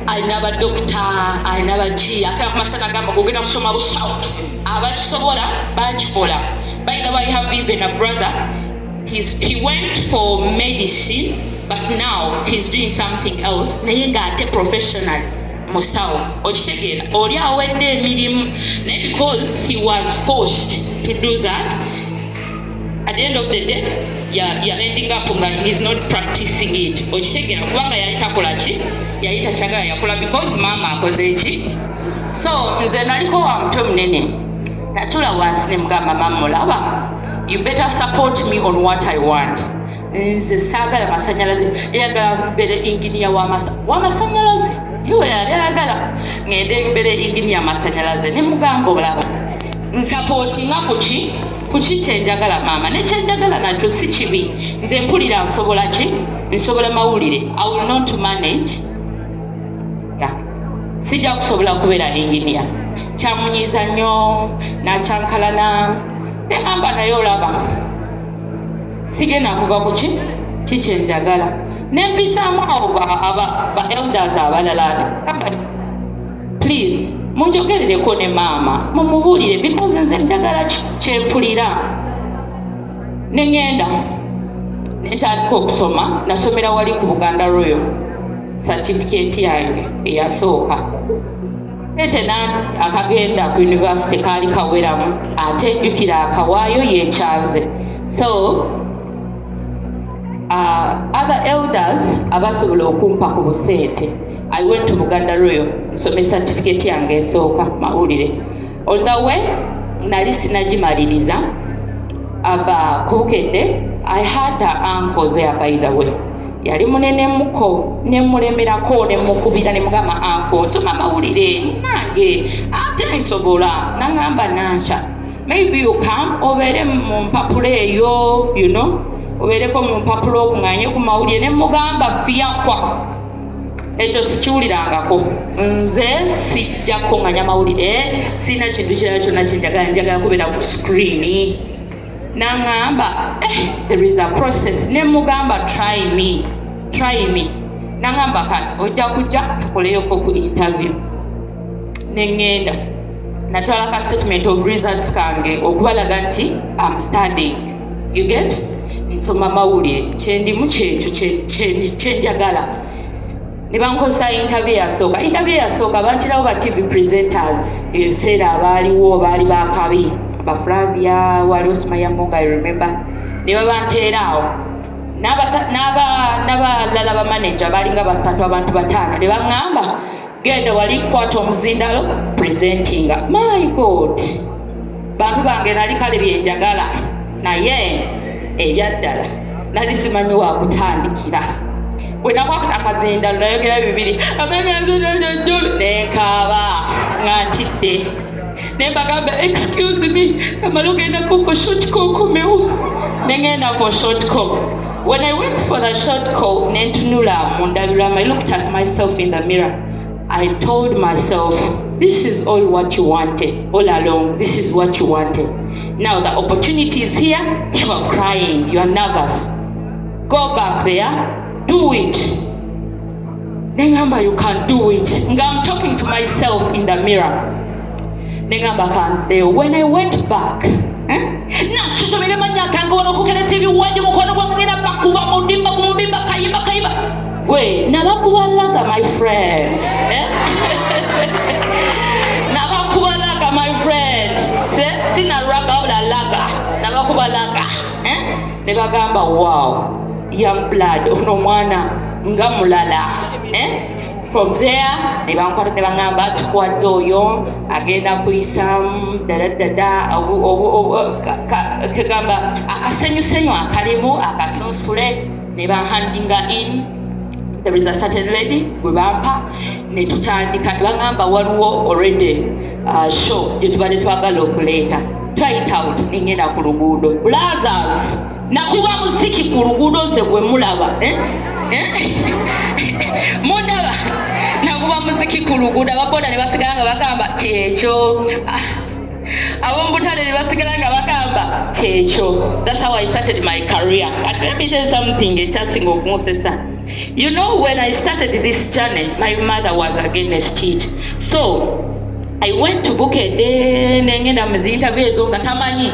alina abadokita alina abaki akera ku masana agamba gogenda kusoma busawo abakisobola bakikola. By the way, I have even a brother. He went for medicine, but now he's doing something else. Naye ng'ate professional musawo okitegeera oli awedde emirimu naye because he was forced to do that. At the end of the day you're ending up nga he's not practicing it okitegeera kubanga yali takola ki yali takyagala yakola because mama akoze ki. So nze naliko wa mutwe munene natula wansi ne mugamba mama mulaba you better support me on what I want. Nze saagala masanyalaze eyagala mbere engineer w'amasanyalaze yo yali ayagala ngende mbere engineer masanyalaze ne mugamba olaba nsupportinga kuki kyenjagala mama ne kyenjagala nakyo si kibi nze mpulira nsobola ki nsobola mawulire I will not manage sijja kusobola kubeera engineer. Kyamunyiza nnyo nakyankalana negamba naye olaba sigenda kuva kuki kikyenjagala nempisaamu abo ba elders abalala please munjogerereko ne maama mumubuulire because nze njagala kyempulira. Nengenda netandika okusoma nasomera wali ku Buganda Royal certificate yange eyasooka ete akagenda ku university kaali kaweramu ate ejjukira akawaayo yekyanze. So other elders abasobola okumpa ku busente I went to Buganda Royal nsome certificate yange esooka mawulire. On the way nali sinagimaliriza aba kukedde I had an uncle there by the way yali munene muko nemulemerako nemukubira nemugamba uncle nsoma mawulire nange ate nsobola nangamba nancha maybe you come obeere mu mpapula eyo you know obeereko mu mpapula okuŋŋaanye ku mawulire nemugamba fiyakwa ekyo sikiwulirangako nze sijja kuŋŋaanya mawulire sina kintu kirala kyonna kyenjagala kubeera ku screen. Nangamba there is a process nemugamba try me nangamba kati ojja kujja tukoleyoko ku interview. Nengenda natwala ka statement of results kange okubalaga nti I'm studying you get nsoma mawulire kyendimu kyekyo kyenjagala. Ne bankozesa interview yasooka bantirawo ba TV presenters ebiseera abaaliwo baali bakabi ba Flavia waliwo Sumaya Munga I remember ne babanteeraawo n'abalala ba manager balinga basatu abantu bataano ne baŋŋamba genda wali kwata omuzindalo presentinga. My God bantu bange nali kale byenjagala naye ebyaddala nali simanyi wa kutandikira. Bwe nakwata akazindalo nayogera bibiri nenkaaba nga ntidde nembagamba excuse me kamala ogendako for short call komewo nengenda for short call. When I went for the short call nentunula mundabirwamu I looked at myself in the mirror. I told myself this is all what you wanted all along. This is what you wanted. Now the opportunity is here. You are crying, you are nervous. Go back there, do it. Nengamba you can do it. I'm talking to myself in the mirror. Nengamba can say when I went back nakitomere manyaka ngono kukera TV wanje mukono gwangena bakuba mudimba kumbimba kayiba we nabakubalaga my friend nabakubalaga my friend sina raga olalaga nabakubalaga ne bagamba wow young blood ono mwana nga mulala from there ne bankwata ne bangamba tukwadde oyo agenda kuyisamu dadadada kagamba akasenyusenyu akalimu akasunsule ne bahandinga in. There is a certain lady gwe bampa ne tutandika bangamba waliwo already show gyetubadde twagala okuleeta try it out ningenda ku luguudo brothers nakuba muziki ku luguudo nze gwe mulaba mundaba nakuba muziki ku luguudo ababoda ne basigala nga bagamba kyekyo abombutale ne basigala nga bagamba kyekyo. That's how I started my career. And let me tell you something ekyasinga okumusesa You know, when I started this journey, my mother was against it. So I went to Bukedde nengenda muzinterview ezo nga tamanyi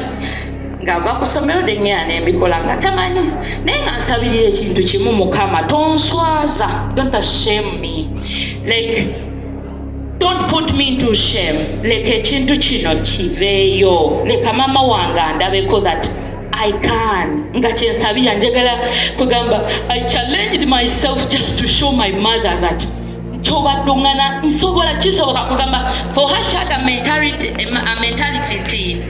ngava ku ssomero neŋŋenda mbikola nga tamanyi naye nga nsabirira ekintu kimu Mukama tonswaza, don't shame me, like don't put me into shame, leka ekintu kino kiveeyo, leka mama wange andabeko that I can. Nga kyensabira njagala kugamba I challenged myself just to show my mother that chobadungana nsobola kisoboka kugamba for her she had a mentality nti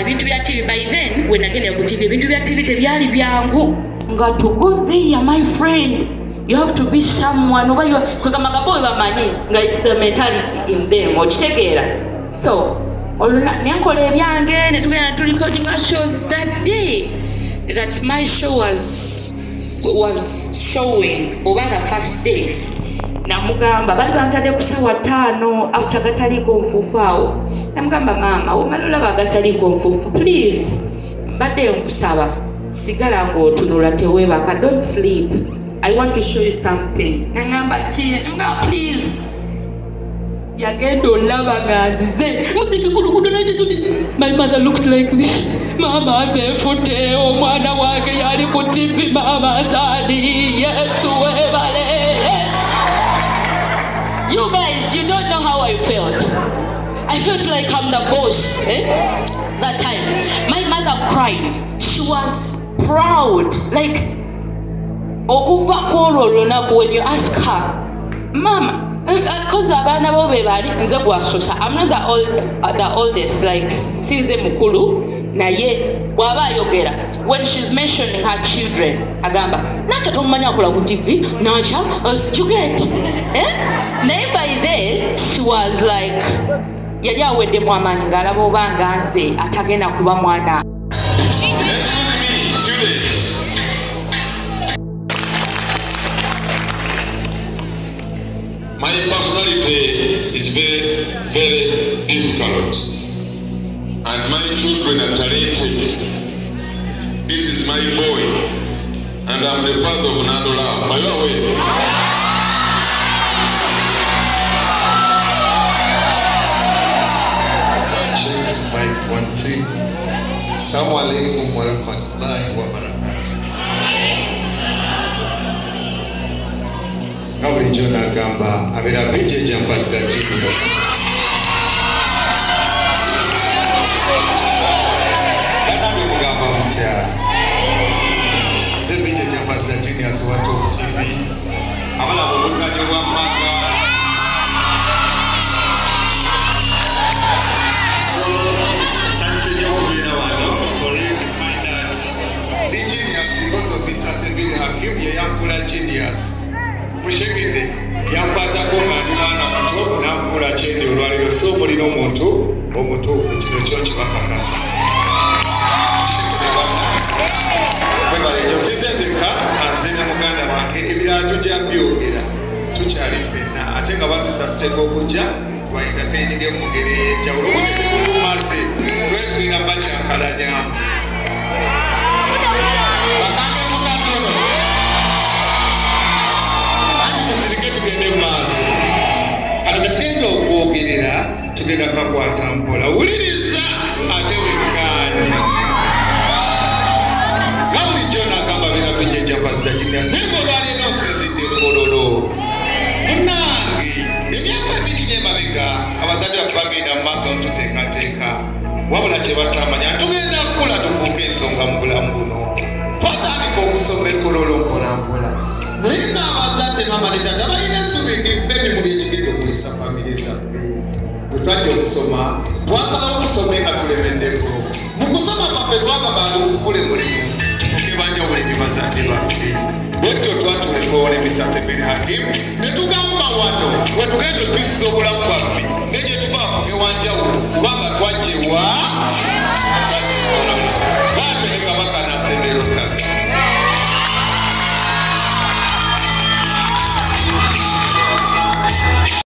bintu bya TV. By then when agenda ku TV bintu bya TV tebyali byangu nga to go there my friend you have to be someone oba kugamba gabowe bamanyi nga it's the mentality in them okitegeera. So nenkola ebyange ne tugenda to recording shows that day that my show was showing over the first day. Namugamba bali bantadde ku ssaawa 5 after gataliko nfuufu awo. Namugamba mama omala olaba gataliko nfuufu please mbadde nkusaba sigala ng'otunula teweebaka, don't sleep, I want to show you something. Nangamba ki? Namugamba please yagenda olaba nga nzize my mother looked like this. Mama nfudde omwana wange yali ku TV mama zani Yesu webale. You guys, you don't know how I felt. I felt like I'm the boss. That time my mother cried. She was proud, like okuva kwolwo lunaku when you ask her mama because abaana bo be bali nze gwasusa. I'm not the oldest, like sinze mukulu naye bwaba ayogera when she's mentioning her children agamba nacha tomanya kula ku TV nacha you get naye by then she was like yali awedde mu amaanyi ng'alaba obanga nze atagenda kuba mwana. My personality is very, very difficult, and my children are talented. This is my boy, and I'm the father of Nadola. By the way, Mike 1 2. Assalamu alaikum wa rahmatullahi wa barakatuh. Kabuli John agamba abera vije Pastor Genius. Kana mugamba mutya. Zevije Pastor Genius wa Top TV. Abala bobuzanye wa manga. So, sanse nyokubira wano for real is my dad. The genius because of Mr. Seville Hakim ye yakula genius. Mushegede yampata ko ngandi mwana muto nakula kyende olwaliro so mulino omuntu omutuufu kino kyo kibakakasa. Mushegede bana kwebale nyo sizezeka azine muganda wange ebiraato gya byogera tukyali ffenna ate nga bazitatuteeka okujja twa entertaining mu ngeri ey'enjawulo obudde tebutumaze twetwira bakyankalanyamu. Tugende maaso kati katugenda okwogerera tugenda kakwata mpola wuliriza ate wekkaanya nga bulijjo nagamba bina bijeja Pastor Genius naye olwaleero osinzidde kololo munnange emyaka 2 n'emabega abazadde baffe bagenda mu maaso ntuteekateeka wabula kye batamanya tugenda kukula tufuuka ensonga mu bulamu buno twatandika okusoma ekololo mpolampola naye ng'abazadde mama ne tata balina essubi ng'effemi mu byekigenda okulisa famire zaffe bwe twajja okusoma twasalawo tusome nga tulemeddeko mu kusoma kwaffe twagabaala okufula mulimu tukebanja bulemi bazadde baffe bwetyo twatulekoola Mr. Seville Hakim ne tugamba wano we tugenda okuyisiza obulamu bwaffe ne gye tubaako ewanjawulo